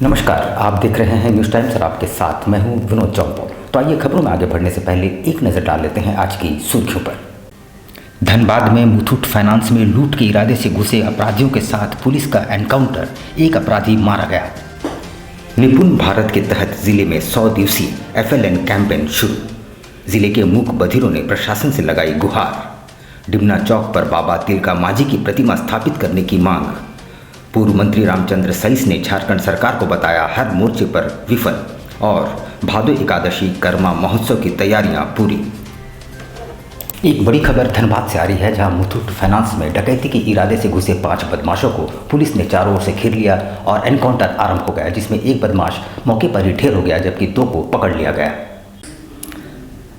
नमस्कार, आप देख रहे हैं न्यूज़ टाइम्स और आपके साथ मैं हूं विनोद चौंपो। तो आइए खबरों में आगे बढ़ने से पहले एक नज़र डाल लेते हैं आज की सुर्खियों पर। धनबाद में मुथूट फाइनेंस में लूट के इरादे से घुसे अपराधियों के साथ पुलिस का एनकाउंटर, एक अपराधी मारा गया। निपुण भारत के तहत जिले में 100 दिवसीय FLN कैंपेन शुरू। जिले के मूक बधिरों ने प्रशासन से लगाई गुहार। डिमना चौक पर बाबा तिलका मांझी की प्रतिमा स्थापित करने की मांग। पूर्व मंत्री रामचंद्र सईस ने झारखंड सरकार को बताया हर मोर्चे पर विफल। और भादो एकादशी कर्मा महोत्सव की तैयारियां पूरी। एक बड़ी खबर धनबाद से आ रही है, जहां मुथूट फाइनेंस में डकैती के इरादे से घुसे 5 बदमाशों को पुलिस ने चारों ओर से घेर लिया और एनकाउंटर आरंभ हो गया, जिसमें एक बदमाश मौके पर ही ढेर हो गया जबकि 2 को पकड़ लिया गया।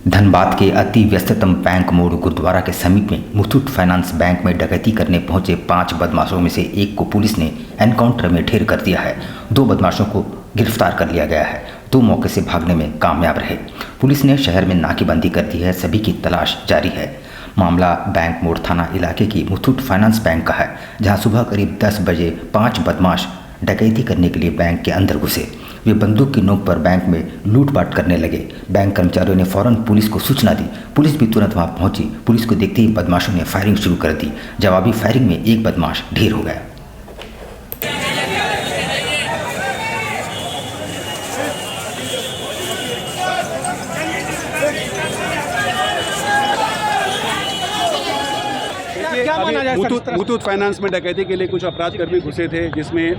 धनबाद के अति व्यस्ततम बैंक मोड़ गुरुद्वारा के समीप में मुथूट फाइनेंस बैंक में डकैती करने पहुंचे 5 बदमाशों में से एक को पुलिस ने एनकाउंटर में ढेर कर दिया है। 2 बदमाशों को गिरफ्तार कर लिया गया है। 2 मौके से भागने में कामयाब रहे। पुलिस ने शहर में नाकेबंदी कर दी है, सभी की तलाश जारी है। मामला बैंक मोड़ थाना इलाके की मुथूट फाइनेंस बैंक का है, जहां सुबह करीब 10 बजे 5 बदमाश डकैती करने के लिए बैंक के अंदर घुसे। वे बंदूक की नोक पर बैंक में लूटपाट करने लगे। बैंक कर्मचारियों ने फौरन पुलिस को सूचना दी। पुलिस भी तुरंत वहां पहुंची। पुलिस को देखते ही बदमाशों ने फायरिंग शुरू कर दी। जवाबी फायरिंग में एक बदमाश ढेर हो गया। मुथूट फाइनेंस में डकैती के लिए कुछ अपराधकर्मी घुसे थे, जिसमें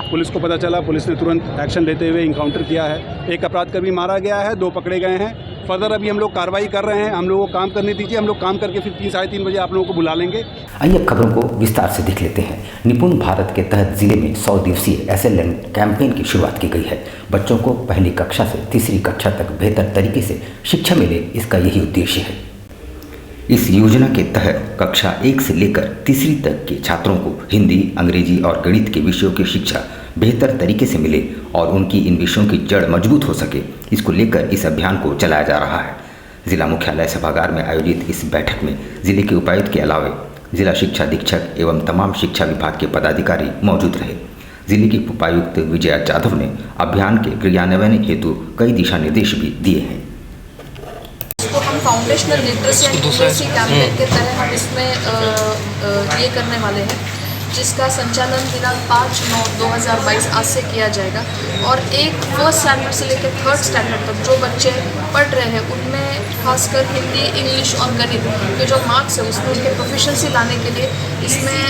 पुलिस को पता चला। पुलिस ने तुरंत एक्शन लेते हुए इनकाउंटर किया है। एक अपराधकर्मी मारा गया है, 2 पकड़े गए हैं। फर्दर अभी हम लोग कार्रवाई कर रहे हैं। हम लोगों को काम करने दीजिए, हम लोग काम करके फिर 3 साढ़े 3 बजे आप लोगों को बुला लेंगे। आइए अब खबरों को विस्तार से देख लेते हैं। निपुण भारत के तहत जिले में 100 दिवसीय SLN कैंपेन की शुरुआत की गई है। बच्चों को पहली कक्षा से तीसरी कक्षा तक बेहतर तरीके से शिक्षा मिले, इसका यही उद्देश्य है। इस योजना के तहत कक्षा 1 से लेकर तीसरी तक के छात्रों को हिंदी, अंग्रेजी और गणित के विषयों की शिक्षा बेहतर तरीके से मिले और उनकी इन विषयों की जड़ मजबूत हो सके, इसको लेकर इस अभियान को चलाया जा रहा है। जिला मुख्यालय सभागार में आयोजित इस बैठक में जिले के उपायुक्त के अलावे जिला शिक्षा अधीक्षक एवं तमाम शिक्षा विभाग के पदाधिकारी मौजूद रहे। जिले की उपायुक्त विजया जाधव ने अभियान के क्रियान्वयन हेतु कई दिशा निर्देश भी दिए हैं। तो हम foundational literacy and numeracy campaign के तहत हम इसमें ये करने वाले हैं, जिसका संचालन दिनांक 5/9/2022 आज से किया जाएगा। और फर्स्ट स्टैंडर्ड से लेकर 3rd स्टैंडर्ड तक जो बच्चे पढ़ रहे हैं, उनमें खासकर हिंदी, इंग्लिश और गणित के जो मार्क्स है उसमें उनके प्रोफिशिएंसी लाने के लिए इसमें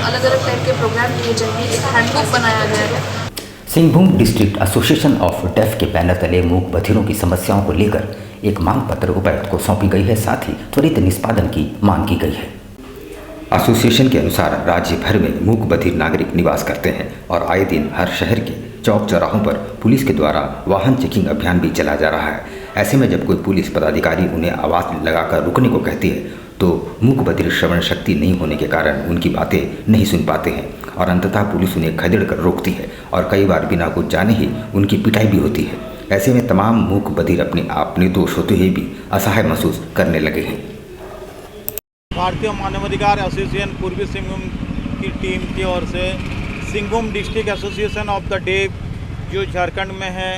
अलग अलग टाइप के प्रोग्राम किए जाएंगे। एक हैंडबुक बनाया गया है। Singhbhum district association of deaf के बैनर तले मूक बधिरों की समस्याओं को लेकर एक मांग पत्र उपायुक्त को सौंपी गई है। साथ ही त्वरित निष्पादन की मांग की गई है। एसोसिएशन के अनुसार राज्य भर में मूक बधिर नागरिक निवास करते हैं और आए दिन हर शहर के चौक चौराहों पर पुलिस के द्वारा वाहन चेकिंग अभियान भी चलाया जा रहा है। ऐसे में जब कोई पुलिस पदाधिकारी उन्हें आवाज़ लगाकर रुकने को कहती है तो मूक बधिर श्रवण शक्ति नहीं होने के कारण उनकी बातें नहीं सुन पाते हैं और अंततः पुलिस उन्हें खदेड़ कर रोकती है और कई बार बिना कुछ जाने ही उनकी पिटाई भी होती है। ऐसे में तमाम मूक बधिर अपने आप निर्दोष होते हुए भी असहाय महसूस करने लगे हैं। भारतीय मानवाधिकार एसोसिएशन पूर्वी सिंहभूम की टीम की ओर से Singhbhum district association of the deaf जो झारखंड में है,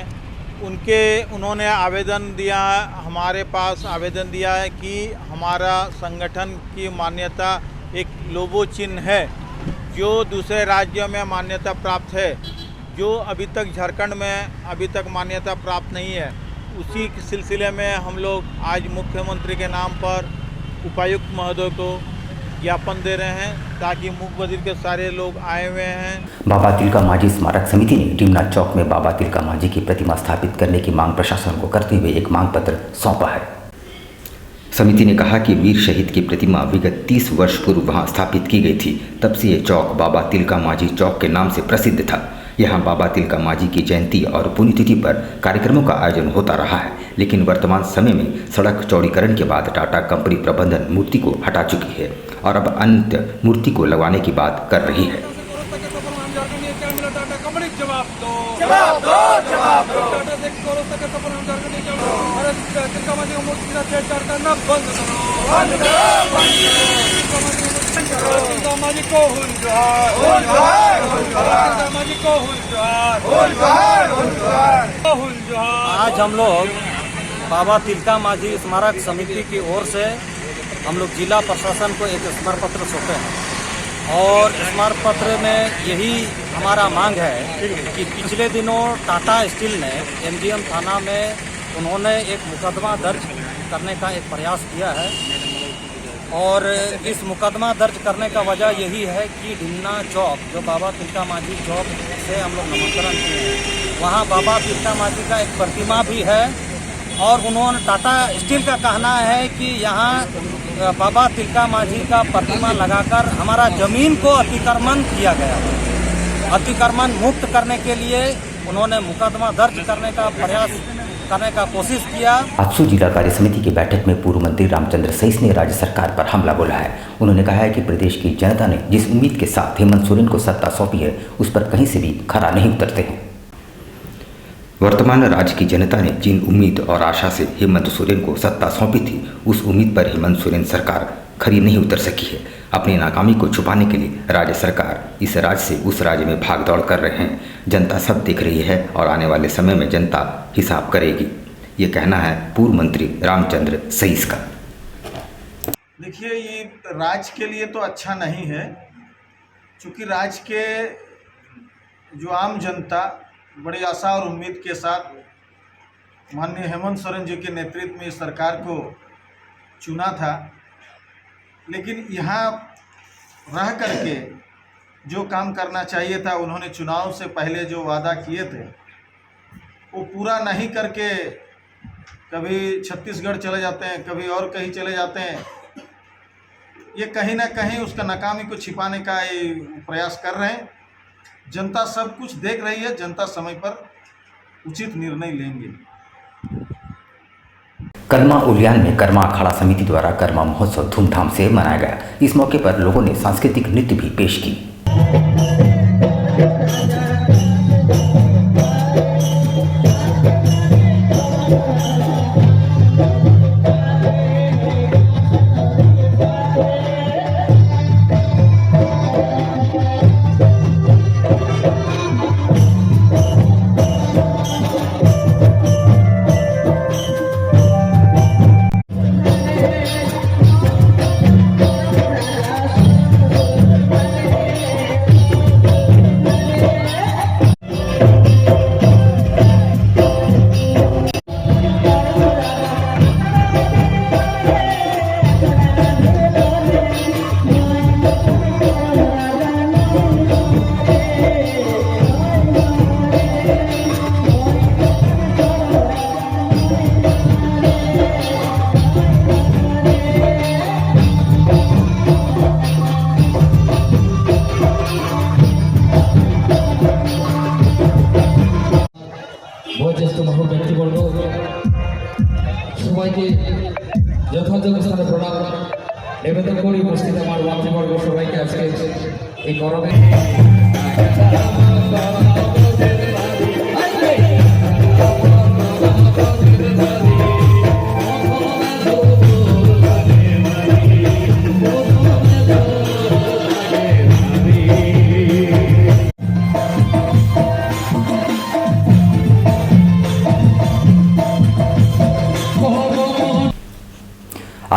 उन्होंने आवेदन दिया, हमारे पास आवेदन दिया है कि हमारा संगठन की मान्यता एक लोगो चिन्ह है जो दूसरे राज्यों में मान्यता प्राप्त है, जो अभी तक झारखंड में अभी तक मान्यता प्राप्त नहीं है। उसी सिलसिले में हम लोग आज मुख्यमंत्री के नाम पर उपायुक्त महोदय को ज्ञापन दे रहे हैं ताकि मूक बधिर के सारे लोग आए हुए हैं। बाबा तिलका मांझी स्मारक समिति ने डिमना चौक में बाबा तिलका मांझी की प्रतिमा स्थापित करने की मांग प्रशासन को करते हुए एक मांग पत्र सौंपा है। समिति ने कहा कि वीर शहीद की प्रतिमा विगत 30 वर्ष पूर्व वहां स्थापित की गई थी। तब से ये चौक बाबा तिलका मांझी चौक के नाम से प्रसिद्ध था। यहाँ बाबा तिलका मांझी की जयंती और पुण्यतिथि पर कार्यक्रमों का आयोजन होता रहा है, लेकिन वर्तमान समय में सड़क चौड़ीकरण के बाद टाटा कंपनी प्रबंधन मूर्ति को हटा चुकी है और अब अन्य मूर्ति को लगवाने की बात कर रही है। आज हम लोग बाबा तिलका माझी स्मारक समिति की ओर से हम लोग जिला प्रशासन को एक स्मारक पत्र सौंपे हैं और स्मारक पत्र में यही हमारा मांग है कि पिछले दिनों टाटा स्टील ने एमजीएम थाना में उन्होंने एक मुकदमा दर्ज करने का एक प्रयास किया है और इस मुकदमा दर्ज करने का वजह यही है कि ढिन्ना चौक जो बाबा तिलका माझी चौक से हम लोग नामांकन किए हैं, वहाँ बाबा तिलका माझी का एक प्रतिमा भी है और उन्होंने टाटा स्टील का कहना है कि यहाँ बाबा तिलका माझी का प्रतिमा लगाकर हमारा ज़मीन को अतिक्रमण किया गया है। अतिक्रमण मुक्त करने के लिए उन्होंने मुकदमा दर्ज करने का प्रयास करने का कोशिश किया। आजसू जिला कार्य समिति की बैठक में पूर्व मंत्री रामचंद्र सहीस ने राज्य सरकार पर हमला बोला है। उन्होंने कहा है कि प्रदेश की जनता ने जिस उम्मीद के साथ हेमंत सोरेन को सत्ता सौंपी है उस पर कहीं से भी खरा नहीं उतरते हैं। वर्तमान राज्य की जनता ने जिन उम्मीद और आशा से हेमंत सोरेन को सत्ता सौंपी थी उस उम्मीद पर हेमंत सोरेन सरकार खरी नहीं उतर सकी है। अपनी नाकामी को छुपाने के लिए राज्य सरकार इस राज्य से उस राज्य में भागदौड़ कर रहे हैं। जनता सब देख रही है और आने वाले समय में जनता हिसाब करेगी, ये कहना है पूर्व मंत्री रामचंद्र सहीस का। देखिए, ये राज्य के लिए तो अच्छा नहीं है, क्योंकि राज्य के जो आम जनता बड़ी आशा और उम्मीद के साथ माननीय हेमंत सोरेन जी के नेतृत्व में इस सरकार को चुना था, लेकिन यहाँ रह करके जो काम करना चाहिए था, उन्होंने चुनाव से पहले जो वादा किए थे वो पूरा नहीं करके कभी छत्तीसगढ़ चले जाते हैं, कभी और कहीं चले जाते हैं। ये कहीं ना कहीं उसका नाकामी को छिपाने का ये प्रयास कर रहे हैं। जनता सब कुछ देख रही है, जनता समय पर उचित निर्णय लेंगे। करमा उलियान में करमा अखाड़ा समिति द्वारा करमा महोत्सव धूमधाम से मनाया गया। इस मौके पर लोगों ने सांस्कृतिक नृत्य भी पेश की। বয়োজ্যেষ্ঠ মহান ব্যক্তিবর্গ সবাইকে যথাযোগ্য স্থানে প্রণাম নিবেদন করি। উপস্থিত আমার মাতৃবর্গ সবাইকে আজকে এই গরমে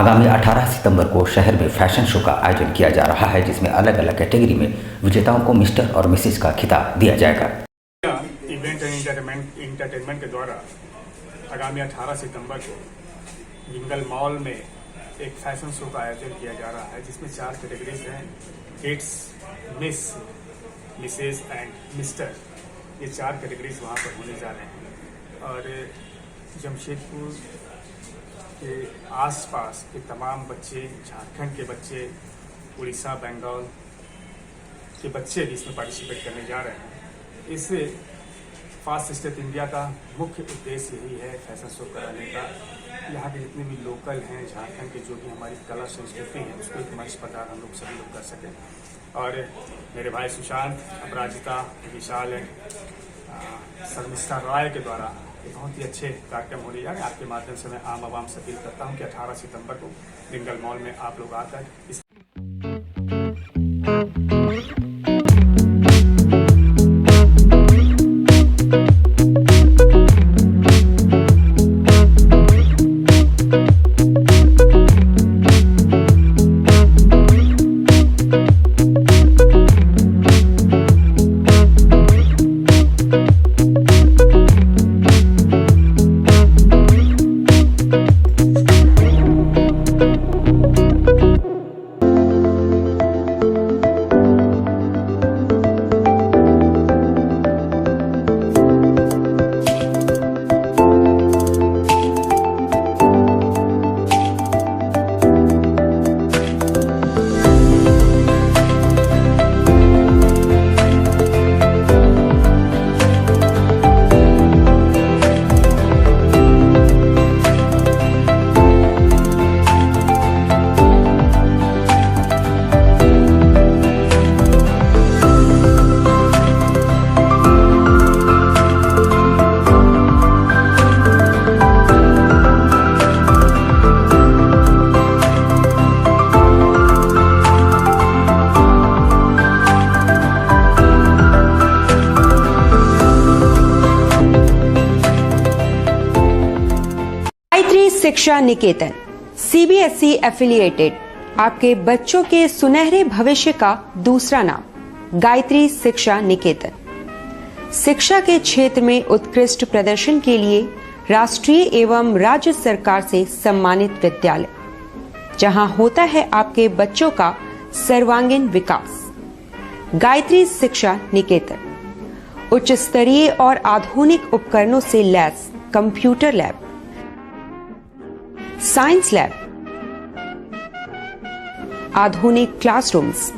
आगामी 18 सितंबर को शहर में फैशन शो का आयोजन किया जा रहा है, जिसमें अलग अलग कैटेगरी में विजेताओं को मिस्टर और मिसेज का खिताब दिया जाएगा। इवेंट एंड इंटरटेनमेंट के द्वारा आगामी 18 सितंबर को जिंगल मॉल में एक फैशन शो का आयोजन किया जा रहा है, जिसमें 4 कैटेगरीज हैं। Kids, miss, Mrs and mister, ये 4 कैटेगरीज वहाँ पर होने जा रहे हैं। और जमशेदपुर के आसपास के तमाम बच्चे, झारखंड के बच्चे, उड़ीसा, बंगाल के बच्चे भी इसमें पार्टिसिपेट करने जा रहे हैं। इस फास्ट स्टेप इंडिया का मुख्य उद्देश्य यही है फैशन शो कराने का। यहाँ के जितने भी लोकल हैं, झारखंड के जो भी हमारी कला संस्कृति है, उसको एक मंच पर हम लोग सभी लोग कर सकें। और मेरे भाई सुशांत, अपराजिता, विशाल एंड शर्मिष्ठा राय के द्वारा ये बहुत ही अच्छे कार्यक्रम होने जा रहे हैं। आपके माध्यम से मैं आम आवाम से अपील करता हूँ कि 18 सितंबर को जिंगल मॉल में आप लोग आकर इस शिक्षा निकेतन सीबीएसई एफिलिएटेड आपके बच्चों के सुनहरे भविष्य का दूसरा नाम। गायत्री शिक्षा निकेतन शिक्षा के क्षेत्र में उत्कृष्ट प्रदर्शन के लिए राष्ट्रीय एवं राज्य सरकार से सम्मानित विद्यालय, जहां होता है आपके बच्चों का सर्वांगीण विकास। गायत्री शिक्षा निकेतन उच्च स्तरीय और आधुनिक उपकरणों से lace computer lab, science lab, आधुनिक क्लासरूम्स।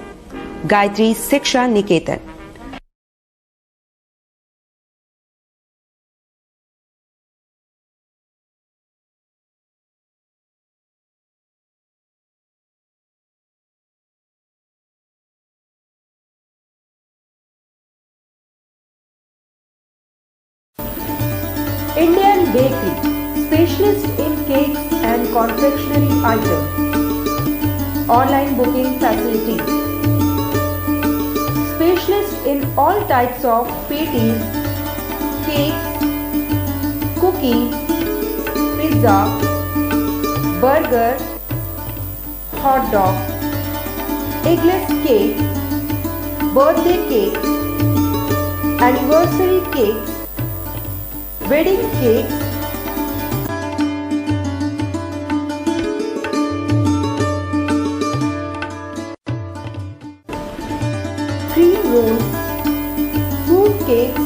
गायत्री शिक्षा निकेतन। Indian Bakery, specialist in cakes and confectionery items. Online booking facilities. Specialist in all types of patties, cakes, cookies, pizza, burger, hot dog, eggless cake, birthday cake, anniversary cakes, wedding cakes, cream rolls, fruit cakes,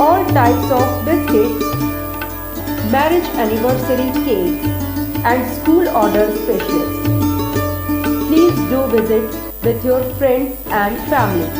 all types of biscuits, marriage anniversary cakes, and school order specialists. Please do visit with your friends and family.